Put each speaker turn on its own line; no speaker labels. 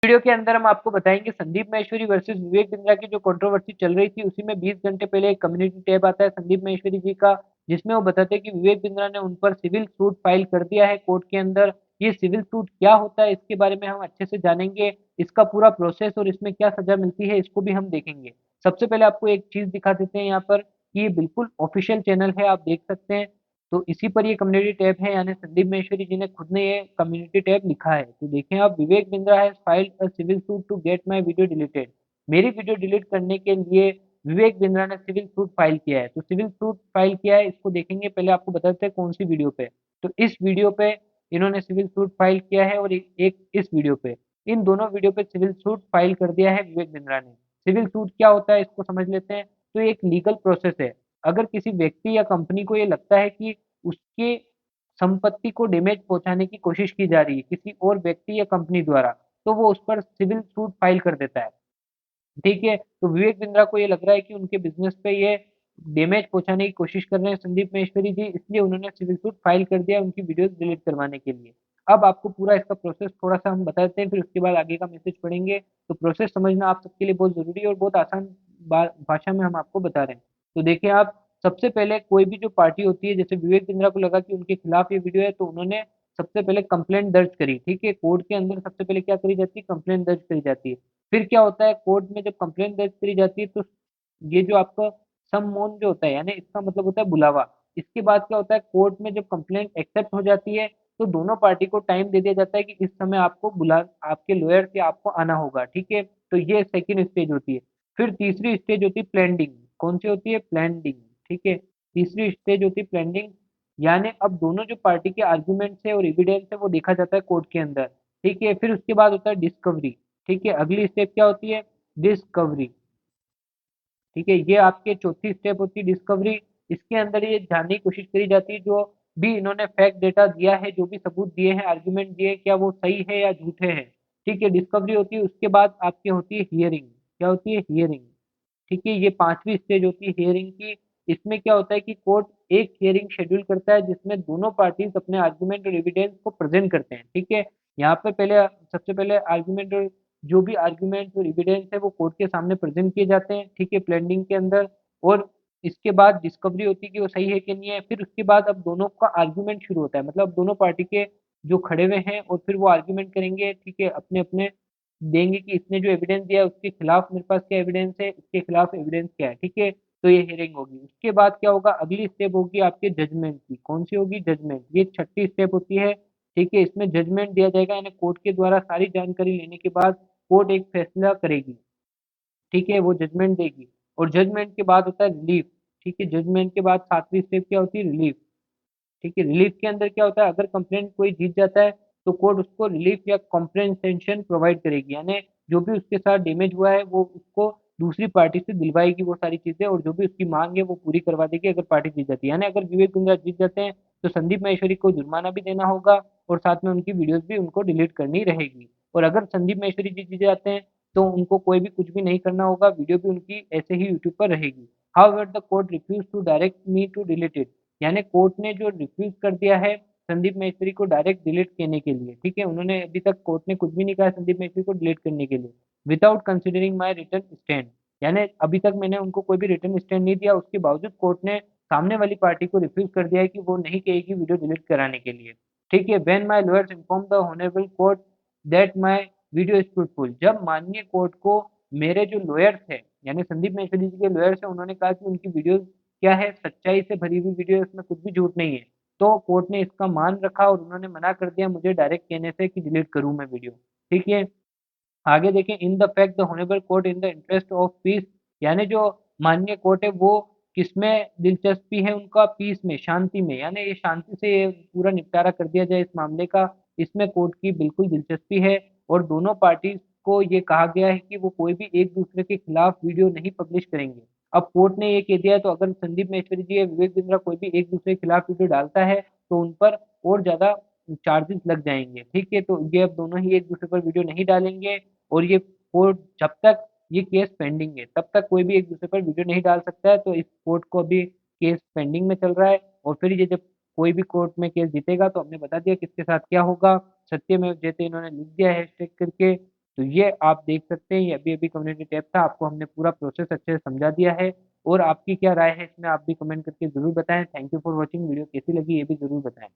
Video के अंदर हम आपको बताएँगे संदीप माहेश्वरी वर्सेस विवेक बिंद्रा की जो कंट्रोवर्सी चल रही थी, उसी में 20 घंटे पहले एक कम्युनिटी टैब आता है संदीप माहेश्वरी जी का, जिसमें वो बताते हैं कि विवेक बिंद्रा ने उन पर सिविल सूट फाइल कर दिया है कोर्ट के अंदर। ये सिविल सूट क्या होता है, इसके बारे में हम अच्छे से जानेंगे, इसका पूरा प्रोसेस और इसमें क्या सज़ा मिलती है, इसको भी हम देखेंगे। सबसे पहले आपको एक चीज़ दिखा देते हैं यहाँ पर कि ये बिल्कुल ऑफ़िशियल चैनल है, आप देख सकते हैं। तो इसी पर ये कम्युनिटी टैब है, यानी संदीप माहेश्वरी जी ने खुद ने ये कम्युनिटी टैब लिखा है। तो देखें आप, Vivek Bindra has filed a civil suit to get my video deleted. मेरी वीडियो डिलीट करने के लिए विवेक बिंद्रा ने सिविल सूट फाइल किया है। तो सिविल सूट फाइल किया है, इसको देखेंगे। पहले आपको बता देते हैं कौन-सी वीडियो पे। तो इस वीडियो पे इन्होंने सिविल सूट फाइल किया है और एक इस वीडियो पे। इन दोनों वीडियो पे सिविल सूट फाइल कर दिया है विवेक बिंद्रा ने। सिविल सूट क्या होता है, इसको समझ लेते हैं। तो ये एक लीगल प्रोसेस है। अगर किसी व्यक्ति या कंपनी को ये लगता है कि उसकी संपत्ति को डैमेज पहुँचाने की कोशिश की जा रही है किसी और व्यक्ति या कंपनी द्वारा, तो वो उस पर सिविल सूट फाइल कर देता है। ठीक है? तो विवेक बिंद्रा को ये लग रहा है कि उनके बिज़नेस पे ये डैमेज पहुँचाने की कोशिश कर रहे हैं संदीप माहेश्वरी जी, इसलिए उन्होंने सिविल सूट फाइल कर दिया उनकी वीडियोज़ डिलीट करवाने के लिए। अब आपको पूरा इसका प्रोसेस थोड़ा-सा हम बता देते हैं, फिर उसके बाद आगे का मैसेज पढ़ेंगे। तो प्रोसेस समझना आप सबके लिए बहुत ज़रूरी है और बहुत आसान भाषा में हम आपको बता रहे हैं। तो देखिए आप, सबसे पहले कोई भी जो पार्टी होती है, जैसे विवेक बिंद्रा को लगा कि उनके खिलाफ ये वीडियो है, तो उन्होंने सबसे पहले कंप्लेंट दर्ज करी, ठीक है? कोर्ट के अंदर सबसे पहले क्या करी जाती है, कंप्लेंट दर्ज करी जाती है। फिर क्या होता है, कोर्ट में जब कंप्लेंट दर्ज करी जाती है, तो ये जो आपका समन जो होता है, यानी इसका मतलब होता है बुलावा। इसके बाद क्या होता है, कोर्ट में जब कंप्लेंट एक्सेप्ट हो जाती है, तो दोनों पार्टी को टाइम दे दिया जाता है कि इस समय आपको बुला आपके लॉयर से आपको आना होगा, ठीक है? तो ये सेकंड स्टेज होती है। फिर तीसरी स्टेज होती है प्लेंडिंग। कौन सी होती है? प्लेंडिंग, ठीक है? तीसरी स्टेज होती है प्लेंडिंग, यानी अब दोनों जो पार्टी के आर्गुमेंट्स है और एविडेंस है, वो देखा जाता है कोर्ट के अंदर, ठीक है? फिर उसके बाद होता है डिस्कवरी, ठीक है? अगली स्टेप क्या होती है? डिस्कवरी, ठीक है? ये आपके चौथी स्टेप होती है डिस्कवरी। इसके अंदर ये जानने की कोशिश करी जाती है, जो भी इन्होंने फैक्ट डेटा दिया है, जो भी सबूत दिए हैं, आर्गुमेंट दिए हैं, क्या वो सही है या झूठे हैं, ठीक है? डिस्कवरी होती है। उसके बाद आपकी होती है हियरिंग। क्या होती है? हियरिंग, ठीक है? ये 5वीं स्टेज होती है हियरिंग की। इसमें क्या होता है कि कोर्ट एक हियरिंग शेड्यूल करता है, जिसमें दोनों पार्टीज़ अपने आर्गुमेंट और एविडेंस को प्रेज़ेंट करते हैं, ठीक है? यहाँ पे सबसे पहले आर्गुमेंट और जो भी आर्गुमेंट और एविडेंस है, वो कोर्ट के सामने प्रेज़ेंट किए जाते हैं, ठीक है? प्लेडिंग के अंदर। और इसके बाद डिस्कवरी होती है कि वो सही है कि नहीं है। फिर उसके बाद अब दोनों का आर्गुमेंट शुरू होता है, मतलब दोनों पार्टी के जो खड़े हुए हैं, और फिर वो आर्गुमेंट करेंगे, ठीक है? अपने-अपने देंगे कि इसने जो एविडेंस दिया है, उसके खिलाफ मेरे पास क्या एविडेंस है, इसके खिलाफ एविडेंस क्या है, ठीक है? तो ये हियरिंग होगी। उसके बाद क्या होगा, अगली स्टेप होगी आपके जजमेंट की। कौन-सी होगी? जजमेंट। ये छठी स्टेप होती है, ठीक है? इसमें जजमेंट दिया जाएगा, यानी कोर्ट के द्वारा सारी जानकारी लेने के बाद कोर्ट एक फैसला करेगी, ठीक है? वो जजमेंट देगी। और जजमेंट के बाद होता है रिलीफ, ठीक है? जजमेंट के बाद 7वीं स्टेप क्या होती है? रिलीफ, ठीक है? रिलीफ के अंदर क्या होता है, अगर कंप्लेंट कोई जीत जाता है, तो कोर्ट उसको रिलीफ या कॉम्पेंसेशन प्रोवाइड करेगी, यानी जो भी उसके साथ डैमेज हुआ है, वो उसको दूसरी पार्टी से दिलवाएगी वो सारी चीज़ें, और जो भी उसकी माँग है, वो पूरी करवा देगी अगर पार्टी जीत जाती है। यानी अगर विवेक बिंद्रा जीत जाते हैं, तो संदीप माहेश्वरी को जुर्माना भी देना होगा, और साथ में उनकी वीडियोज़ भी उनको डिलीट करनी रहेगी। और अगर संदीप माहेश्वरी जी जीत जाते हैं, तो उनको कोई भी कुछ भी नहीं करना होगा, वीडियो भी उनकी ऐसे ही यूट्यूब पर रहेगी। However the court refused to direct me to delete it. यानी कोर्ट ने जो रिफ्यूज़ कर दिया है संदीप महेश्वरी को डायरेक्ट डिलीट करने के लिए, ठीक है? उन्होंने अभी तक कोर्ट ने कुछ भी नहीं कहा संदीप महेश्वरी को डिलीट करने के लिए। Without considering my written stand, यानी अभी तक मैंने उनको कोई भी रिटन स्टैंड नहीं दिया, उसके बावजूद कोर्ट ने सामने वाली पार्टी को रिफ्यूज़ कर दिया है कि वो नहीं कहेगी वीडियो डिलीट कराने के लिए, ठीक है? When my lawyers informed the honourable court that my video is truthful, जब माननीय कोर्ट को मेरे जो लॉयर्स हैं, यानी संदीप महेश्वरी जी के लॉयर्स हैं, उन्होंने कहा कि उनकी वीडियो क्या है, सच्चाई से भरी हुई वीडियो है, उसमें कुछ भी झूठ नहीं है। तो कोर्ट ने इसका मान रखा और उन्होंने मना कर दिया मुझे डायरेक्ट कहने से कि डिलीट करूँ मैं वीडियो, ठीक है? आगे देखें, in the fact the honourable court in the interest of peace, यानी जो माननीय कोर्ट है, वो किसमें दिलचस्पी है उनका? पीस में, शांति में, यानी ये शांति से ये पूरा निपटारा कर दिया जाए इस मामले का, इसमें कोर्ट की बिल्कुल दिलचस्पी है। और दोनों पार्टीज़ को ये कहा गया है कि वो कोई भी एक-दूसरे के खिलाफ वीडियो नहीं पब्लिश करेंगे। अब कोर्ट ने ये कह दिया है, तो अगर संदीप महेश्वरी जी या विवेक बिंद्रा कोई भी एक-दूसरे के खिलाफ वीडियो डालता है, तो उन पर और ज़्यादा चार्जेस लग जाएँगे, ठीक है? तो ये अब दोनों ही एक-दूसरे पर वीडियो नहीं डालेंगे, और ये कोर्ट जब तक ये केस पेंडिंग है, तब तक कोई भी एक-दूसरे पर वीडियो नहीं डाल सकता है। तो इस कोर्ट को अभी केस पेंडिंग में चल रहा है, और फिर ये जब कोई भी कोर्ट में केस जीतेगा, तो हमने बता दिया किसके साथ क्या होगा। सत्यमेव जयते इन्होंने लिख दिया है हैशटैग करके, तो ये आप देख सकते हैं, ये अभी-अभी कम्युनिटी टैब था, आपको हमने पूरा प्रोसेस अच्छे से समझा दिया है और आपकी क्या राय है इसमें आप भी कमेंट करके ज़रूर बताएँ। Thank you for watching, video कैसी लगी ये भी ज़रूर बताएँ।